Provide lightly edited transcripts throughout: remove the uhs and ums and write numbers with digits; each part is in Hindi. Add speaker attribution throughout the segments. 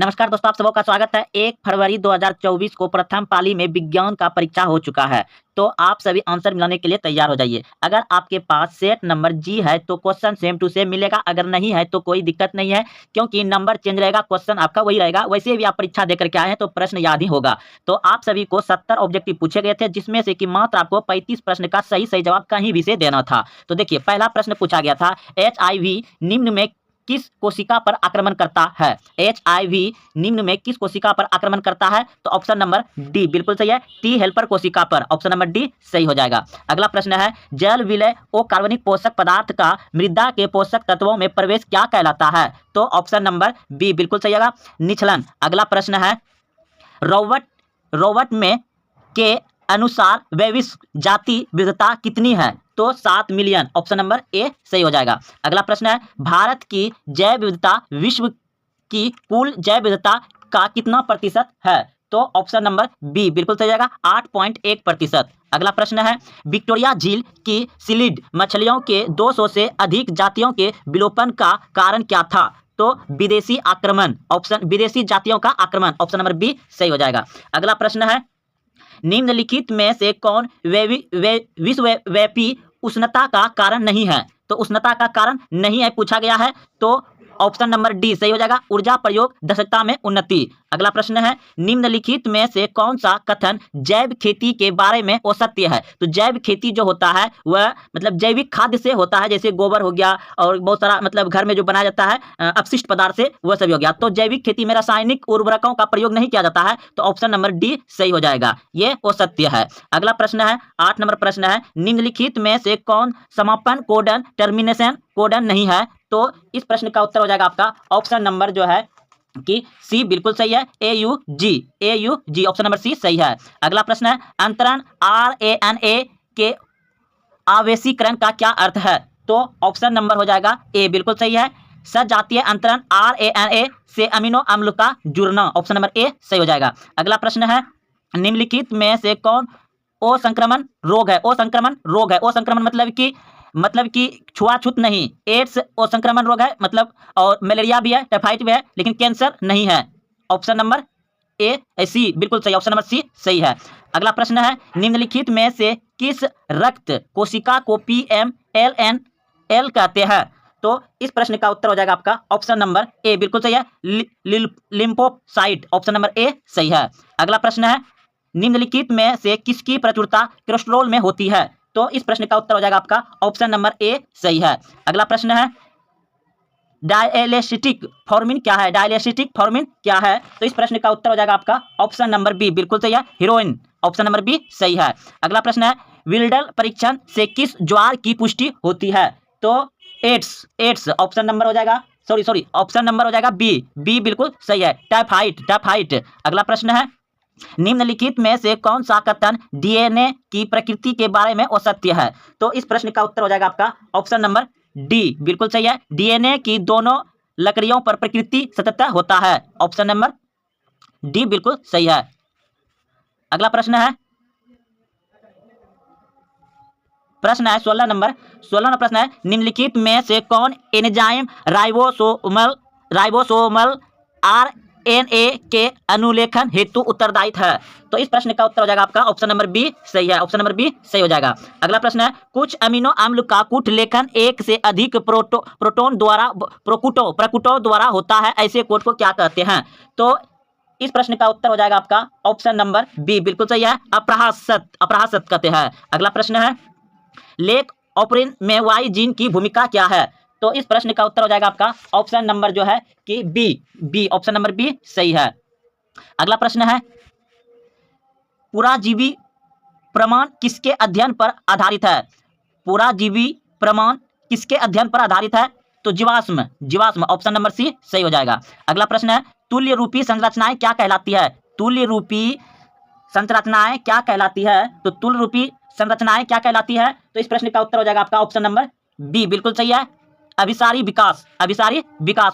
Speaker 1: नमस्कार दोस्तों, आप सबों का स्वागत है। 1 फरवरी 2024 को प्रथम पाली में विज्ञान का परीक्षा हो चुका है, तो आप सभी आंसर मिलाने के लिए तैयार हो जाइए। अगर आपके पास सेट नंबर जी है तो क्वेश्चन सेम टू सेम मिलेगा, अगर नहीं है तो कोई दिक्कत नहीं है, क्योंकि नंबर चेंज रहेगा, क्वेश्चन आपका वही रहेगा। वैसे भी आप परीक्षा देकर के आए हैं तो प्रश्न याद ही होगा। तो आप सभी को 70 ऑब्जेक्टिव पूछे गए थे, जिसमें से कि मात्र आपको 35 प्रश्न का सही जवाब कहीं भी से देना था। तो देखिए, पहला प्रश्न पूछा गया था, HIV निम्न में किस कोशिका पर आक्रमण करता है? HIV निम्न में किस कोशिका पर आक्रमण करता है? तो ऑप्शन नंबर डी बिल्कुल सही है, टी हेल्पर कोशिका पर। ऑप्शन नंबर डी सही हो जाएगा। अगला प्रश्न है, जल विलय और कार्बनिक पोषक पदार्थ का मृदा के पोषक तत्वों में प्रवेश क्या कहलाता है? तो ऑप्शन नंबर बी बिल्कुल सही होगा, निचलन। अगला प्रश्न है, रोबोट में के अनुसार वैश्विक जाति विविधता कितनी है? तो 7 मिलियन। ऑप्शन नंबर ए सही हो जाएगा। अगला प्रश्न है, भारत की जैव विविधता विश्व की कुल जैव विविधता का कितना प्रतिशत है? तो ऑप्शन नंबर बी बिल्कुल सही हो जाएगा, 8.1%। अगला प्रश्न है, विक्टोरिया झील की सीलिड मछलियों के 200 से अधिक जातियों के विलोपन का कारण क्या था? तो विदेशी आक्रमण। विदेशी जातियों का आक्रमण। ऑप्शन नंबर बी सही हो जाएगा। अगला प्रश्न है, निम्नलिखित में से कौन विश्वव्यापी उष्णता का कारण नहीं है? तो उष्णता का कारण नहीं है पूछा गया है, तो ऑप्शन नंबर डी सही हो जाएगा, ऊर्जा प्रयोग दक्षता में उन्नति। अगला प्रश्न है, निम्नलिखित में से कौन सा कथन जैव खेती के बारे में असत्य है? तो जैव खेती जो होता है वह मतलब जैविक खाद्य से होता है, जैसे गोबर हो गया और बहुत सारा मतलब घर में जो बनाया जाता है अपशिष्ट पदार्थ से, वह सभी हो गया। तो जैविक खेती में रासायनिक उर्वरकों का प्रयोग नहीं किया जाता है, तो ऑप्शन नंबर डी सही हो जाएगा, ये असत्य है। अगला प्रश्न है, 8 नंबर प्रश्न है, निम्नलिखित में से कौन समापन कोडन टर्मिनेशन कोडन नहीं है? तो इस प्रश्न का उत्तर हो जाएगा आपका ऑप्शन नंबर जो है कि सी बिल्कुल सही है, AUG। ऑप्शन नंबर सी सही है। अगला प्रश्न है, अंतरण RNA के आवेशीकरण का क्या अर्थ है? तो ऑप्शन नंबर हो जाएगा ए बिल्कुल सही है, सजातीय अंतरण RNA से अमीनो अम्ल का जुड़ना। ऑप्शन नंबर ए सही हो जाएगा। अगला प्रश्न है, निम्नलिखित में से कौन असंक्रमण रोग है? असंक्रमण रोग है, असंक्रमण मतलब कि छुआछूत नहीं। एड्स असंक्रमण रोग है मतलब, और मलेरिया भी है, टाइफाइड भी है, लेकिन कैंसर नहीं है। ऑप्शन नंबर ए सी बिल्कुल सही, ऑप्शन नंबर सी सही है। अगला प्रश्न है, निम्नलिखित में से किस रक्त कोशिका को PMLNL कहते हैं? तो इस प्रश्न का उत्तर हो जाएगा आपका ऑप्शन नंबर ए बिल्कुल सही है, लिम्फोसाइट। ऑप्शन नंबर ए सही है। अगला प्रश्न है, निम्नलिखित में से किसकी प्रचुरता कोलेस्ट्रॉल में होती है? तो इस प्रश्न का उत्तर हो जाएगा आपका ऑप्शन नंबर ए सही है। अगला प्रश्न है, डायलेसिटिक फॉर्मिन क्या है? डायलेसिटिक फॉर्मिन क्या है? तो इस प्रश्न का उत्तर हो जाएगा आपका ऑप्शन नंबर बी बिल्कुल सही है, हीरोइन। ऑप्शन नंबर बी सही है। अगला प्रश्न है, विल्डल परीक्षण से किस ज्वार की पुष्टि होती है? तो एड्स। ऑप्शन नंबर हो जाएगा ऑप्शन नंबर हो जाएगा बी बिल्कुल सही है, टाइफाइड। अगला प्रश्न है, निम्नलिखित में से कौन सा कथन DNA की प्रकृति के बारे में असत्य है? तो इस प्रश्न का उत्तर हो जाएगा आपका ऑप्शन नंबर डी बिल्कुल सही है, DNA की दोनों लकड़ियों पर प्रकृति सतत होता है। ऑप्शन नंबर डी बिल्कुल सही है। अगला प्रश्न है 16 नंबर प्रश्न है, निम्नलिखित में से कौन एंजाइम राइबोसोमल RNA के अनुलेखन हेतु उत्तरदायी है? तो इस प्रश्न का उत्तर हो जाएगा आपका ऑप्शन नंबर बी सही है, ऑप्शन नंबर बी सही हो जाएगा। अगला प्रश्न है, कुछ अमीनो अम्ल का कूट लेखन एक से अधिक प्रकुटों द्वारा होता है, ऐसे कोट को क्या कहते हैं? तो इस प्रश्न का उत्तर हो जाएगा आपका ऑप्शन नंबर बी बिल्कुल सही है, अप्रहासत कहते हैं। अगला प्रश्न है, लेक ऑपरिन में वाई जीन की भूमिका क्या है? तो इस प्रश्न का उत्तर हो जाएगा आपका ऑप्शन नंबर जो है कि बी। ऑप्शन नंबर बी सही है। अगला प्रश्न है, पुराजीवी प्रमाण किसके अध्ययन पर आधारित है? पुराजीवी प्रमाण किसके अध्ययन पर आधारित है? तो जीवाश्म। ऑप्शन नंबर सी सही हो जाएगा। अगला प्रश्न है, तुल्य रूपी संरचनाएं क्या कहलाती है? तुल्य रूपी संरचनाएं क्या कहलाती है? तो तुल्य रूपी संरचनाएं क्या कहलाती है? तो इस प्रश्न का उत्तर हो जाएगा आपका ऑप्शन नंबर बी बिल्कुल सही है, अभिसारी विकास।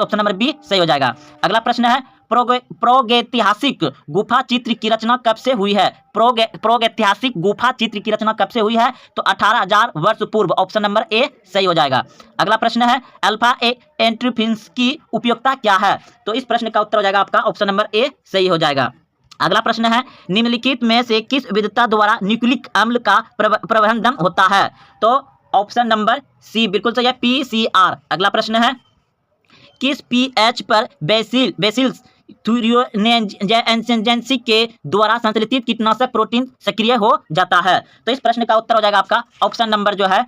Speaker 1: ऑप्शन नंबर बी सही हो जाएगा। अगला प्रश्न है, प्रागैतिहासिक गुफा चित्र की रचना कब से हुई है? प्रागैतिहासिक गुफा चित्र की रचना कब से हुई है? तो 18,000 वर्ष पूर्व। ऑप्शन नंबर ए सही हो जाएगा। अगला प्रश्न है अल्फा एंटीफिन्स की उपयोगिता क्या है? तो इस प्रश्न का उत्तर हो जाएगा आपका ऑप्शन नंबर ए सही हो जाएगा। अगला प्रश्न है निम्नलिखित में से किस विविधता द्वारा न्यूक्लिक अम्ल का प्रबंधन होता है? तो ऑप्शन नंबर सी बिल्कुल सही है, PCR। अगला प्रश्न है किस pH पर बेसिल्स थ्यूरियोजेनेसी के द्वारा संश्लेषित कीटनाशक प्रोटीन सक्रिय हो जाता है? तो इस प्रश्न का उत्तर हो जाएगा आपका ऑप्शन नंबर जो है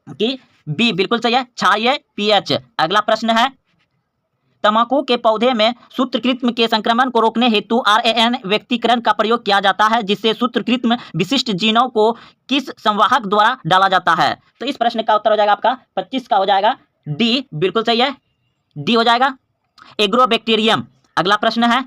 Speaker 1: कि बी बिल्कुल सही है, क्षारीय pH। अगला प्रश्न है तंबाकू के पौधे में सूत्रकृत्म के संक्रमण को रोकने हेतु RNA व्यक्तिकरण का प्रयोग किया जाता है, जिससे सूत्रकृत्म विशिष्ट जीनों को किस संवाहक द्वारा डाला जाता है? तो इस प्रश्न का उत्तर हो जाएगा आपका 25 का हो जाएगा डी बिल्कुल सही है, डी हो जाएगा, एग्रोबैक्टीरियम। अगला प्रश्न है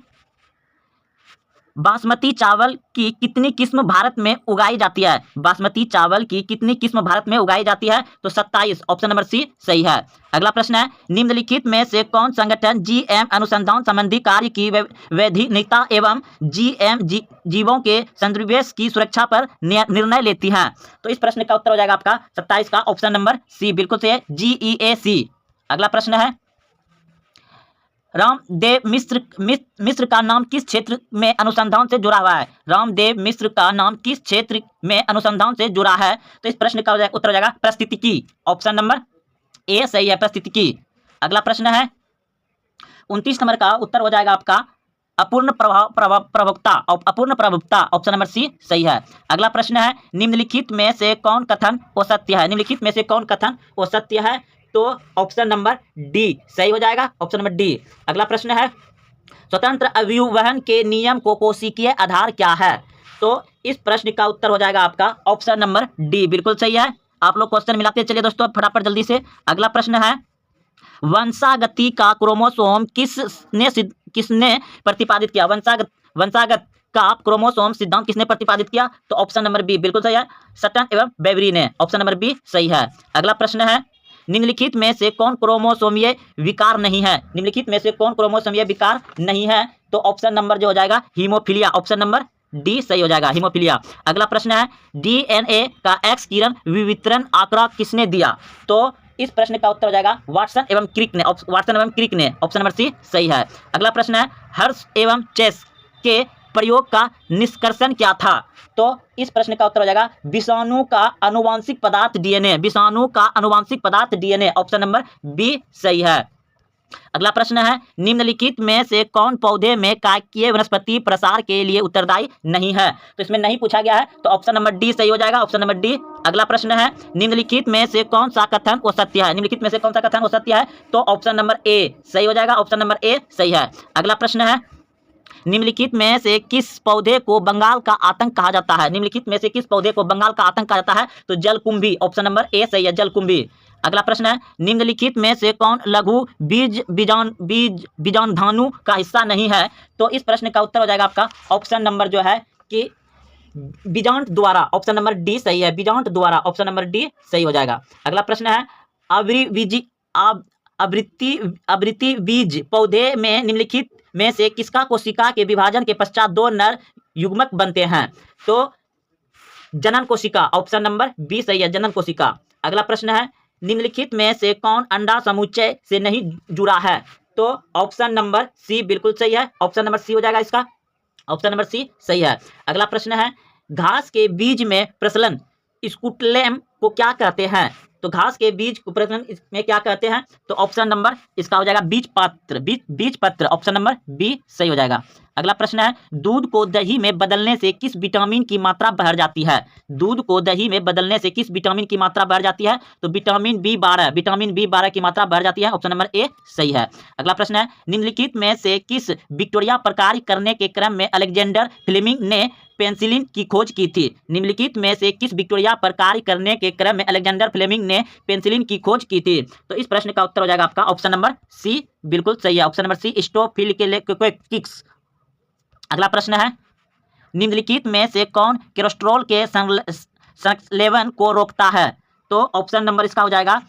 Speaker 1: बासमती चावल की कितनी किस्म भारत में उगाई जाती है? बासमती चावल की कितनी किस्म भारत में उगाई जाती है? तो 27। ऑप्शन नंबर सी सही है। अगला प्रश्न है निम्नलिखित में से कौन संगठन GM अनुसंधान संबंधी कार्य की वैधानिकता एवं GM जीवों के संदर्भेश की सुरक्षा पर निर्णय लेती है? तो इस प्रश्न का उत्तर हो जाएगा आपका 27 का ऑप्शन नंबर सी बिल्कुल सही है, GEAC। अगला प्रश्न है रामदेव मिश्र का नाम किस क्षेत्र में अनुसंधान से जुड़ा हुआ है? रामदेव मिश्र का नाम किस क्षेत्र में अनुसंधान से जुड़ा है? तो इस प्रश्न का उत्तर हो जाएगा पारिस्थितिकी। ऑप्शन नंबर ए सही है, पारिस्थितिकी। अगला प्रश्न है 29 नंबर का उत्तर हो जाएगा आपका अपूर्ण प्रभावता। ऑप्शन नंबर सी सही है। अगला प्रश्न है निम्नलिखित में से कौन कथन असत्य है? निम्नलिखित में से कौन कथन असत्य है? तो ऑप्शन नंबर डी सही हो जाएगा, ऑप्शन नंबर डी। अगला प्रश्न है स्वतंत्र अभिवहन के नियम को कोशिकीय आधार क्या है? तो इस प्रश्न का उत्तर हो जाएगा आपका ऑप्शन नंबर डी बिल्कुल सही है। आप लोग क्वेश्चन मिलाते चलिए दोस्तों फटाफट जल्दी से। अगला प्रश्न है वंशागति का क्रोमोसोम किसने प्रतिपादित किया? वंशागत का क्रोमोसोम सिद्धांत किसने प्रतिपादित किया? तो ऑप्शन नंबर बी बिल्कुल सही है, सटन एवं बेवरी ने। ऑप्शन नंबर बी सही है। अगला प्रश्न है निम्नलिखित में से कौन क्रोमोसोमीय विकार नहीं है? निम्नलिखित में से कौन क्रोमोसोमीय विकार नहीं है? तो ऑप्शन नंबर जो हो जाएगा हीमोफीलिया। ऑप्शन नंबर डी सही हो जाएगा, हीमोफीलिया। अगला प्रश्न है DNA का एक्स किरण विवर्तन आंकड़ा किसने दिया? तो इस प्रश्न का उत्तर हो जाएगा वाटसन एवं क्रिक ने। ऑप्शन नंबर सी सही है। अगला प्रश्न है हर्ष एवं चेस के प्रयोग का निष्कर्षण क्या था? तो इस प्रश्न का उत्तर हो जाएगा विषाणु का आनुवांशिक पदार्थ DNA। विषाणु का आनुवांशिक पदार्थ DNA। ऑप्शन नंबर बी सही है। अगला प्रश्न है निम्नलिखित में से कौन पौधे में कायकीय वनस्पति प्रसार के लिए उत्तरदायी नहीं है? तो इसमें नहीं पूछा गया है, तो ऑप्शन नंबर डी सही हो जाएगा, ऑप्शन नंबर डी। अगला प्रश्न है निम्नलिखित में से कौन सा कथन असत्य है? निम्नलिखित में से कौन सा कथन असत्य है? तो ऑप्शन नंबर ए सही हो जाएगा, ऑप्शन नंबर ए सही है। अगला प्रश्न है निम्नलिखित में से किस पौधे को बंगाल का आतंक कहा जाता है? निम्नलिखित में से किस पौधे को बंगाल का आतंक कहा जाता है? तो जलकुंभी। ऑप्शन नंबर ए सही है, जलकुंभी। अगला प्रश्न है निम्नलिखित में से कौन लघु बीजाणुधनु का हिस्सा नहीं है? तो इस प्रश्न का उत्तर हो जाएगा आपका ऑप्शन नंबर जो है कि बीजांड द्वारा। ऑप्शन नंबर डी सही है, बीजांड द्वारा। ऑप्शन नंबर डी सही हो जाएगा। अगला प्रश्न है आवृत्ति बीज पौधे में निम्नलिखित में से किसका कोशिका के विभाजन के पश्चात दो नर युग्मक बनते हैं? तो जनन कोशिका। ऑप्शन नंबर बी सही है, जनन कोशिका। अगला प्रश्न है निम्नलिखित में से कौन अंडा समुच्चय से नहीं जुड़ा है? तो ऑप्शन नंबर सी बिल्कुल सही है, ऑप्शन नंबर सी हो जाएगा इसका, ऑप्शन नंबर सी सही है। अगला प्रश्न है घास के बीज में प्रसलन स्कुटेलम को क्या कहते हैं? तो घास के बीज को प्रसलन में क्या कहते हैं? तो ऑप्शन नंबर इसका हो जाएगा बीजपत्र। ऑप्शन नंबर बी सही हो जाएगा। अगला प्रश्न है दूध को दही में बदलने से किस विटामिन की मात्रा बढ़ जाती है? दूध को दही में बदलने से किस विटामिन की मात्रा बढ़ जाती है? तो विटामिन B12 की मात्रा बढ़ जाती है। ऑप्शन नंबर ए सही है। अगला प्रश्न है निम्नलिखित में से किस विक्टोरिया पर कार्य करने के क्रम में अलेक्जेंडर फ्लेमिंग ने पेनिसिलिन की खोज की थी? निम्नलिखित में से किस विक्टोरिया पर कार्य करने के क्रम में अलेक्जेंडर फ्लेमिंग ने पेनिसिलिन की खोज की थी? तो इस प्रश्न का उत्तर हो जाएगा आपका ऑप्शन नंबर सी बिल्कुल सही है, ऑप्शन नंबर सी स्टोफिलिकिक्स। अगला प्रश्न है निम्नलिखित में से कौन कोलेस्ट्रॉल के संश्लेषण को रोकता है? तो ऑप्शन नंबर इसका हो जाएगा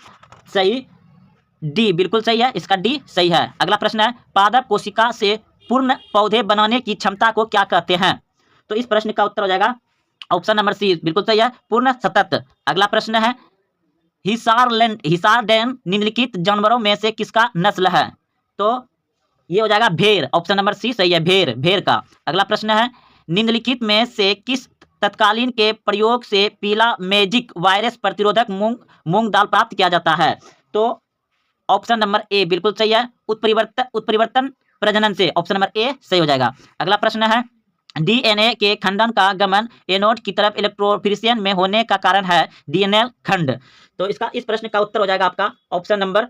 Speaker 1: सही डी बिल्कुल सही है, इसका डी सही है। अगला प्रश्न है पादप कोशिका से पूर्ण पौधे बनाने की क्षमता को क्या कहते हैं? तो इस प्रश्न का उत्तर हो जाएगा ऑप्शन नंबर सी, बिल्कुल सही है, पूर्ण सतत। अगला प्रश्न है हिसार डैम निम्नलिखित जानवरों में से किसका नस्ल है? तो ये हो जाएगा भेड़, ऑप्शन नंबर सी सही है, भेड़ का। अगला प्रश्न है निम्नलिखित में से किस तत्कालीन के प्रयोग से पीला मैजिक वायरस प्रतिरोधक मूंग दाल प्राप्त किया जाता है? तो ऑप्शन नंबर ए बिल्कुल सही है, उत्परिवर्तन प्रजनन से, ऑप्शन नंबर ए सही हो जाएगा। अगला प्रश्न है डीएनए के खंडन का गमन एनोड की तरफ इलेक्ट्रोफिरेशन में होने का कारण है डीएनए खंड। तो इस प्रश्न का उत्तर हो जाएगा आपका ऑप्शन नंबर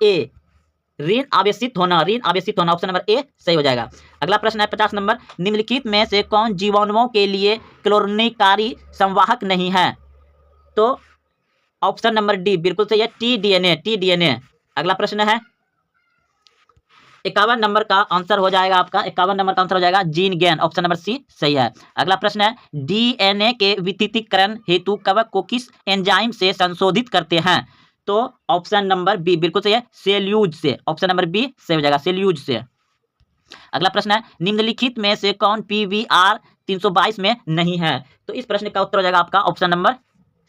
Speaker 1: ए, ऋण आवेशित होना, ऑप्शन नंबर ए सही हो जाएगा। अगला प्रश्न है 50 नंबर, निम्नलिखित में से कौन जीवाणुओं के लिए क्लोरनीकारी संवाहक नहीं है? तो ऑप्शन नंबर डी बिल्कुल सही है, टी-डीएनए। अगला प्रश्न है 51 नंबर का आंसर हो जाएगा आपका, 51 नंबर का आंसर हो जाएगा जीन गैन, ऑप्शन नंबर सी सही है। अगला प्रश्न है डीएनए के विद्युतीकरण हेतु कवक को किस एंजाइम से संशोधित करते हैं? तो ऑप्शन नंबर बी बिल्कुल सही है, सेल्यूज से, ऑप्शन नंबर बी सही हो जाएगा, सेल्यूज से। अगला प्रश्न है निम्नलिखित में से कौन पीवीआर 322 में नहीं है? तो इस प्रश्न का उत्तर हो जाएगा आपका ऑप्शन नंबर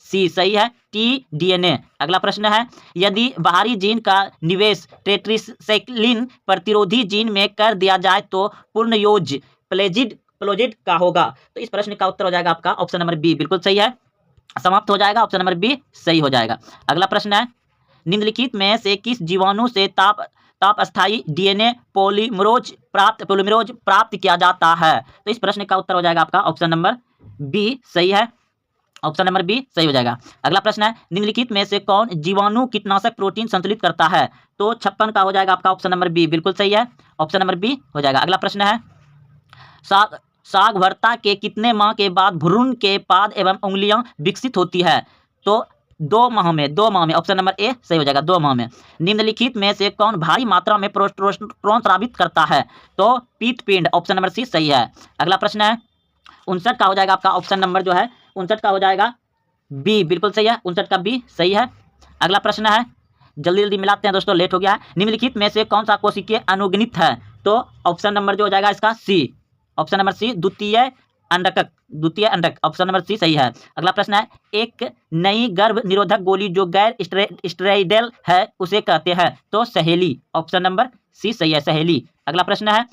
Speaker 1: सी सही है, टी-डीएनए। अगला प्रश्न है यदि बाहरी जीन का निवेश टेट्रासाइक्लिन प्रतिरोधी जीन में कर दिया जाए तो पूर्णयोज प्लोजिड का होगा? तो इस प्रश्न का उत्तर हो जाएगा आपका ऑप्शन नंबर बी बिल्कुल सही है, समाप्त हो जाएगा, ऑप्शन नंबर बी सही हो जाएगा। अगला प्रश्न है निम्नलिखित में से किस जीवाणु से ताप अस्थायी डीएनए पॉलीमरोज प्राप्त किया जाता है? तो इस प्रश्न का उत्तर हो जाएगा आपका ऑप्शन नंबर बी सही है, ऑप्शन नंबर बी सही हो जाएगा। अगला प्रश्न है निम्नलिखित में से कौन जीवाणु कीटनाशक प्रोटीन संतुलित करता है? तो 56 का हो जाएगा आपका ऑप्शन नंबर बी बिल्कुल सही है, ऑप्शन नंबर बी हो जाएगा। अगला प्रश्न है सागवारता के कितने माह के बाद भ्रूण के पाद एवं उंगलियां विकसित होती है? तो 2 माह में, ऑप्शन नंबर ए सही हो जाएगा, 2 माह में। निम्नलिखित में से कौन भारी मात्रा में प्रोस्टेरोन स्रावित करता है? तो पीतपिंड, ऑप्शन नंबर सी सही है। अगला प्रश्न है 59 का हो जाएगा आपका ऑप्शन नंबर जो है 59 का हो जाएगा बी बिल्कुल सही है, 59 का बी सही है। अगला प्रश्न है जल्दी मिलाते हैं दोस्तों, लेट हो गया है। निम्नलिखित में से कौन सा कोशिकीय अनुगणित है? तो ऑप्शन नंबर जो हो जाएगा इसका सी, ऑप्शन नंबर सी द्वितीय अंडक, ऑप्शन नंबर सी सही है। अगला प्रश्न है एक नई गर्भ निरोधक गोली जो गैर स्टेरॉइडल है उसे कहते हैं? तो सहेली, ऑप्शन नंबर सी सही है, सहेली। अगला प्रश्न है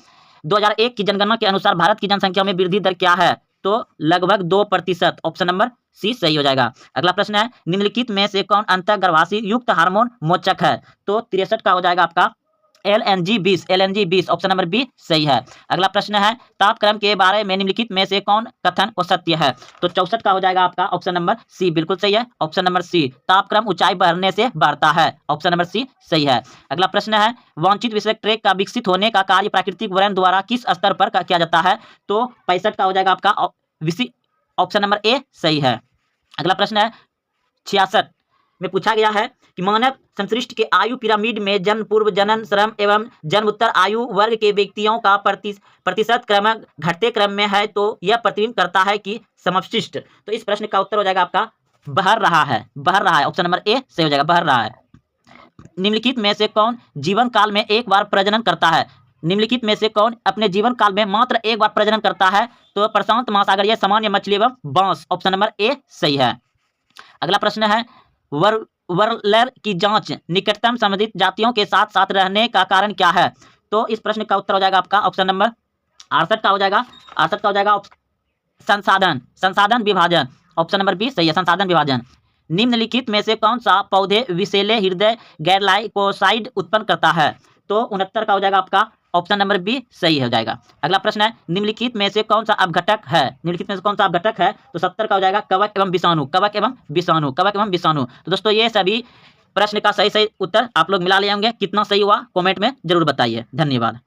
Speaker 1: 2001 की जनगणना के अनुसार भारत की जनसंख्या में वृद्धि दर क्या है? तो लगभग 2%, ऑप्शन नंबर सी सही हो जाएगा। अगला प्रश्न है निम्नलिखित में से कौन अंतर्गर्भाशय युक्त हार्मोन मोचक है? तो 63 का हो जाएगा आपका LNG-20, ऑप्शन नंबर बी सही है। अगला प्रश्न है तापक्रम के बारे में निम्नलिखित में से कौन कथन असत्य है? तो 64 का हो जाएगा आपका ऑप्शन नंबर सी बिल्कुल सही है, ऑप्शन नंबर सी तापक्रम ऊंचाई बढ़ने से बढ़ता है, ऑप्शन नंबर सी सही है। अगला प्रश्न है वांछित विषयक ट्रैक का विकसित होने का कार्य प्राकृतिक वर्ण द्वारा किस स्तर पर किया जाता है? तो 65 का हो जाएगा आपका ऑप्शन नंबर ए सही है। अगला प्रश्न है 66 में पूछा गया है कि मानव संश्लिष्ट के आयु पिरामिड में जन्म पूर्व, जनन, श्रम एवं जन्मोत्तर आयु वर्ग के व्यक्तियों का प्रतिशत क्रम घटते क्रम में है, तो यह प्रतिबिंब करता है कि समष्टिष्ट? तो इस प्रश्न का उत्तर हो जाएगा आपका बढ़ रहा है, ऑप्शन नंबर ए सही हो जाएगा, बढ़ रहा है। निम्नलिखित में से कौन जीवन काल में एक बार प्रजनन करता है? निम्नलिखित में से कौन अपने जीवन काल में मात्र एक बार प्रजनन करता है? तो प्रशांत महासागरीय सामान्य मछली एवं बांस, ऑप्शन नंबर ए सही है। अगला प्रश्न है वर्लर की जांच निकटतम संबंधित जातियों के साथ साथ रहने का कारण क्या है? तो इस प्रश्न का उत्तर हो जाएगा आपका ऑप्शन नंबर 68 का हो जाएगा, संसाधन विभाजन, ऑप्शन नंबर बी सही है, संसाधन विभाजन। निम्नलिखित में से कौन सा पौधे विषैले हृदय गैरलाइकोसाइड उत्पन्न करता है? तो 69 का हो जाएगा आपका ऑप्शन नंबर बी सही हो जाएगा। अगला प्रश्न है निम्नलिखित में से कौन सा अपघटक है? तो 70 का हो जाएगा कवक एवं विषाणु। तो दोस्तों ये सभी प्रश्न का सही उत्तर आप लोग मिला ले होंगे, कितना सही हुआ कमेंट में जरूर बताइए। धन्यवाद।